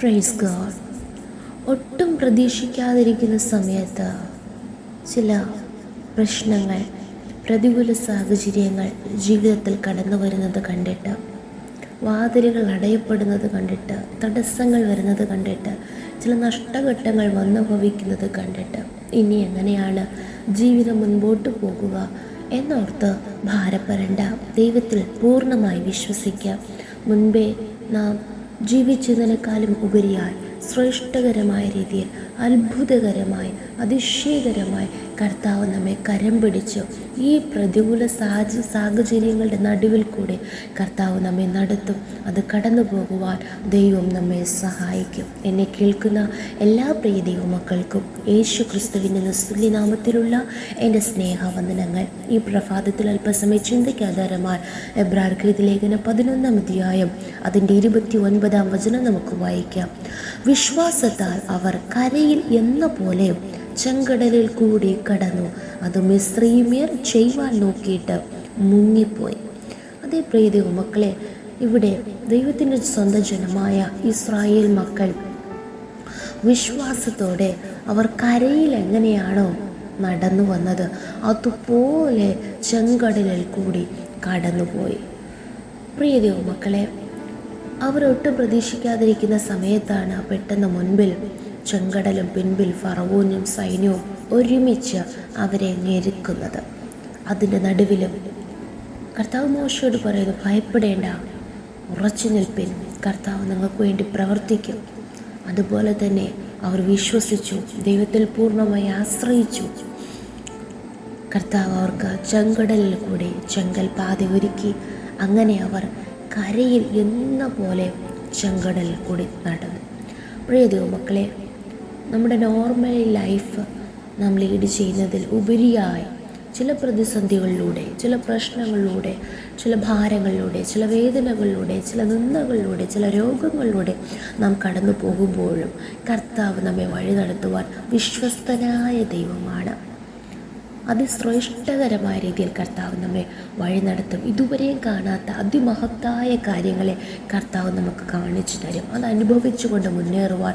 Praise God. ഒട്ടും പ്രതീക്ഷിക്കാതിരിക്കുന്ന സമയത്ത് ചില പ്രശ്നങ്ങൾ, പ്രതികൂല സാഹചര്യങ്ങൾ ജീവിതത്തിൽ കടന്നു വരുന്നത് കണ്ടിട്ട്, വാതിലുകൾ അടയപ്പെടുന്നത് കണ്ടിട്ട്, തടസ്സങ്ങൾ വരുന്നത് കണ്ടിട്ട്, ചില നഷ്ടഘട്ടങ്ങൾ വന്നു ഭവിക്കുന്നത് കണ്ടിട്ട് ഇനി എങ്ങനെയാണ് ജീവിതം മുൻപോട്ട് പോകുക എന്നോർത്ത് ഭാരപ്പെടേണ്ട. ദൈവത്തിൽ പൂർണ്ണമായി വിശ്വസിക്കാം. മുൻപേ നാം ജീവിച്ചതിനേക്കാളും ഉപരിയായി ശ്രേഷ്ഠകരമായ രീതിയിൽ, അത്ഭുതകരമായി, അതിശയകരമായി കർത്താവ് നമ്മെ കരം പിടിച്ചു ഈ പ്രതികൂല സാഹചര്യങ്ങളുടെ നടുവിൽ കൂടെ കർത്താവ് നമ്മെ നടത്തും. അത് കടന്നു പോകുവാൻ ദൈവം നമ്മെ സഹായിക്കും. എന്നെ കേൾക്കുന്ന എല്ലാ പ്രിയ ദൈവമക്കൾക്കും യേശു ക്രിസ്തുവിൻ്റെ നിസ്തുല്യനാമത്തിലുള്ള എൻ്റെ സ്നേഹവന്ദനങ്ങൾ. ഈ പ്രഭാതത്തിൽ അല്പസമയം ചിന്തയ്ക്കാധാരമായി എബ്രായർക്കെഴുതിയ ലേഖനം 11-ാം അധ്യായം അതിൻ്റെ 29-ാം വചനം നമുക്ക് വായിക്കാം. വിശ്വാസത്താൽ അവർ കരയിൽ എന്ന പോലെ ചെങ്കടലിൽ കൂടി കടന്നു, അത് മിസ്രയീമ്യർ ചെയ്യുവാൻ നോക്കിയിട്ട് മുങ്ങിപ്പോയി. അതേ പ്രിയ ദൈവമക്കളെ, ഇവിടെ ദൈവത്തിൻ്റെ സ്വന്തം ജനമായ ഇസ്രായേൽ മക്കൾ വിശ്വാസത്തോടെ അവർ കരയിൽ എങ്ങനെയാണോ നടന്നു വന്നത് അതുപോലെ ചെങ്കടലിൽ കൂടി കടന്നുപോയി. പ്രിയ ദൈവമക്കളെ, അവരൊട്ടും പ്രതീക്ഷിക്കാതിരിക്കുന്ന സമയത്താണ് പെട്ടെന്ന് മുൻപിൽ ചെങ്കടലും പിൻപിൽ ഫറവോനും സൈന്യവും ഒരുമിച്ച് അവരെ ഞെരുക്കുന്നത്. അതിൻ്റെ നടുവിലും കർത്താവ് മോശയോട് പറയുന്നു, ഭയപ്പെടേണ്ട, ഉറച്ചു നിൽപ്പിൻ, കർത്താവ് നിങ്ങൾക്ക് വേണ്ടി പ്രവർത്തിക്കും. അതുപോലെ തന്നെ അവർ വിശ്വസിച്ചു, ദൈവത്തിൽ പൂർണ്ണമായി ആശ്രയിച്ചു. കർത്താവ് അവർക്ക് ചെങ്കടലിൽ കൂടി ചെങ്കൽ പാത ഒരുക്കി. അങ്ങനെ അവർ കരയിൽ എന്ന പോലെ ചെങ്കടലിൽ കൂടി നടന്നു. പ്രിയ ദൈവമക്കളെ, നമ്മുടെ നോർമൽ ലൈഫ് നാം ലീഡ് ചെയ്യുന്നതിൽ ഉപരിയായി ചില പ്രതിസന്ധികളിലൂടെ, ചില പ്രശ്നങ്ങളിലൂടെ, ചില ഭാരങ്ങളിലൂടെ, ചില വേദനകളിലൂടെ, ചില നിന്ദകളിലൂടെ, ചില രോഗങ്ങളിലൂടെ നാം കടന്നു പോകുമ്പോഴും കർത്താവ് നമ്മെ വഴി നടത്തുവാൻ വിശ്വസ്തനായ ദൈവമാണ്. അതിശ്രേഷ്ഠകരമായ രീതിയിൽ കർത്താവ് നമ്മെ വഴി നടത്തും. ഇതുവരെയും കാണാത്ത അതിമഹത്തായ കാര്യങ്ങളെ കർത്താവ് നമുക്ക് കാണിച്ചു തരും. അത് അനുഭവിച്ചുകൊണ്ട് മുന്നേറുവാൻ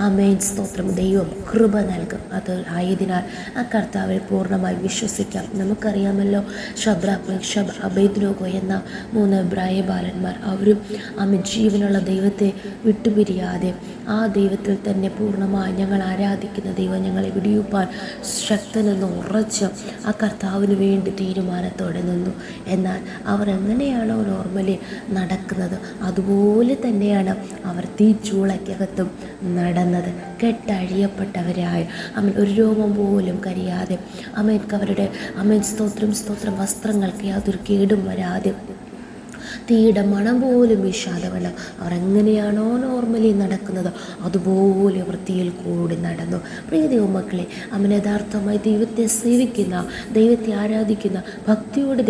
ആമേൻ സ്തോത്രം, ദൈവം കൃപ നൽകും. അത് ആയതിനാൽ ആ കർത്താവിൽ പൂർണ്ണമായി വിശ്വസിക്കാം. നമുക്കറിയാമല്ലോ, ശദ്രാക്ക്, മേശക്ക്, അബേദ്നെഗോ എന്ന 3 എബ്രായ ബാലന്മാർ, അവരും ആമേൻ ജീവനുള്ള ദൈവത്തെ വിട്ടുപിരിയാതെ ആ ദൈവത്തിൽ തന്നെ പൂർണ്ണമായി ഞങ്ങൾ ആരാധിക്കുന്ന ദൈവം ഞങ്ങളെ വിടിയിപ്പാൻ ശക്തനെന്ന് ഉറച്ച് ആ കർത്താവിന് വേണ്ടി തീരുമാനത്തോടെ നിന്നു. എന്നാൽ അവർ എങ്ങനെയാണോ നോർമലി നടക്കുന്നത് അതുപോലെ തന്നെയാണ് അവർ തീച്ചൂളയ്ക്കകത്തും നടന്നത്. കെട്ടഴിയപ്പെട്ടവരായി ഒരു രോമം പോലും കരിയാതെ അവരുടെ സ്തോത്രം വസ്ത്രങ്ങൾക്ക് യാതൊരു കേടും വരാതെ, തീയുടെ മണം പോലും വീശാതെ വണ്ണം അവർ എങ്ങനെയാണോ നോർമലി നടക്കുന്നത് അതുപോലെ വൃത്തിയിൽ കൂടി നടന്നു. പ്രിയ ദൈവമക്കളെ, യഥാർത്ഥമായി ദൈവത്തെ സേവിക്കുന്ന, ദൈവത്തെ ആരാധിക്കുന്ന, ഭക്തിയോടെ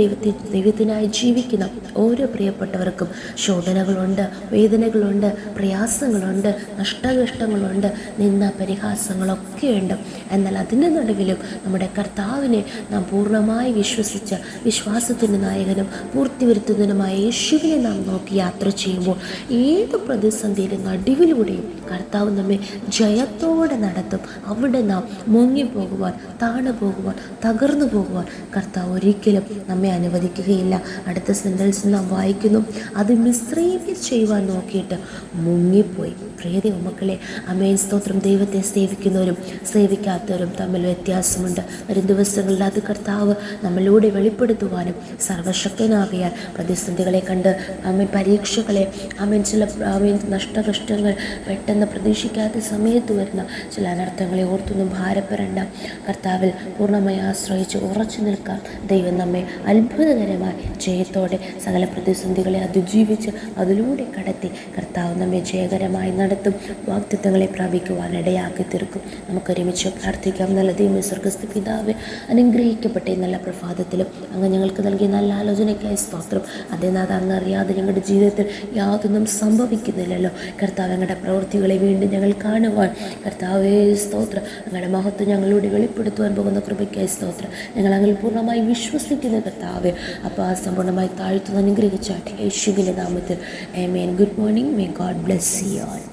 ദൈവത്തിനായി ജീവിക്കുന്ന ഓരോ പ്രിയപ്പെട്ടവർക്കും ശോധനകളുണ്ട്, വേദനകളുണ്ട്, പ്രയാസങ്ങളുണ്ട്, നഷ്ടകഷ്ടങ്ങളുണ്ട്, നിന്ന പരിഹാസങ്ങളൊക്കെയുണ്ട്. എന്നാൽ അതിൻ്റെ നടുവിലും നമ്മുടെ കർത്താവിനെ നാം പൂർണ്ണമായി വിശ്വസിച്ച വിശ്വാസത്തിൻ്റെ നായകനും പൂർത്തി വരുത്തുന്നതിനുമായ യേശുവിനെ നാം നോക്കി യാത്ര ചെയ്യുമ്പോൾ ഏത് പ്രതിസന്ധിയുടെ നടുവിലൂടെയും കർത്താവ് നമ്മെ ജയത്തോടെ നടത്തും. അവിടെ നാം മുങ്ങിപ്പോകുവാൻ, താണു പോകുവാൻ, തകർന്നു പോകുവാൻ കർത്താവ് ഒരിക്കലും നമ്മെ അനുവദിക്കുകയില്ല. അടുത്ത സെൻറ്റൻസ് നാം വായിക്കുന്നു, അത് മിസ്രയീമ്യർ ചെയ്യുവാൻ നോക്കിയിട്ട് മുങ്ങിപ്പോയി. പ്രിയ ദൈവമക്കളെ, ആമേൻ സ്തോത്രം, ദൈവത്തെ സേവിക്കുന്നവരും സേവിക്കാത്തവരും തമ്മിൽ വ്യത്യാസമുണ്ട്. വരും ദിവസങ്ങളിൽ അത് കർത്താവ് നമ്മളിലൂടെ വെളിപ്പെടുത്തുവാനും സർവശക്തനാകിയാൽ പ്രതിസന്ധികളെ കണ്ട് പരീക്ഷകളെ ചില നഷ്ടകഷ്ടങ്ങൾ പെട്ടെന്ന് പ്രതീക്ഷിക്കാത്ത സമയത്ത് വരുന്ന ചില അനർത്ഥങ്ങളെ ഓർത്തൊന്നും ഭാരപ്പെടേണ്ട. കർത്താവിൽ പൂർണ്ണമായി ആശ്രയിച്ച് ഉറച്ചു നിൽക്കാം. ദൈവം നമ്മെ അത്ഭുതകരമായി ജയത്തോടെ സകല പ്രതിസന്ധികളെ അതിജീവിച്ച് അതിലൂടെ കടത്തി കർത്താവ് നമ്മെ ജയകരമായി നടത്തും. വാഗ്ദത്തങ്ങളെ പ്രാപിക്കുവാൻ ഇടയാക്കി തീർക്കും. നമുക്കൊരുമിച്ച് പ്രാർത്ഥിക്കാം. നല്ല ദൈവമേ, സ്വർഗ്ഗസ്ഥ പിതാവേ, അനുഗ്രഹിക്കപ്പെട്ട നല്ല പ്രഭാതത്തിലും അങ്ങ് ഞങ്ങൾക്ക് നൽകിയ നല്ല ആലോചനയ്ക്കായി സ്തോത്രം. അതേനാഥ, അങ്ങ് അറിയാതെ ഞങ്ങളുടെ ജീവിതത്തിൽ യാതൊന്നും സംഭവിക്കുന്നില്ലല്ലോ. കർത്താവ്, ഞങ്ങളുടെ പ്രവൃത്തികളെ വീണ്ടും ഞങ്ങൾ കാണുവാൻ കർത്താവേ സ്തോത്രം, അങ്ങയുടെ മഹത്വം ഞങ്ങളോട് വെളിപ്പെടുത്തുവാൻ പോകുന്ന കൃപയ്ക്കായി സ്തോത്രം. ഞങ്ങൾ അങ്ങിൽ പൂർണ്ണമായി വിശ്വസിക്കുന്ന കർത്താവേ, അപ്പോൾ ആ സമ്പൂർണ്ണമായി താഴ്ത്തുന്ന അനുഗ്രഹിച്ചാട്ടെ യേശുവിൻ്റെ നാമത്തിൽ. Amen. Good morning. May God bless you all.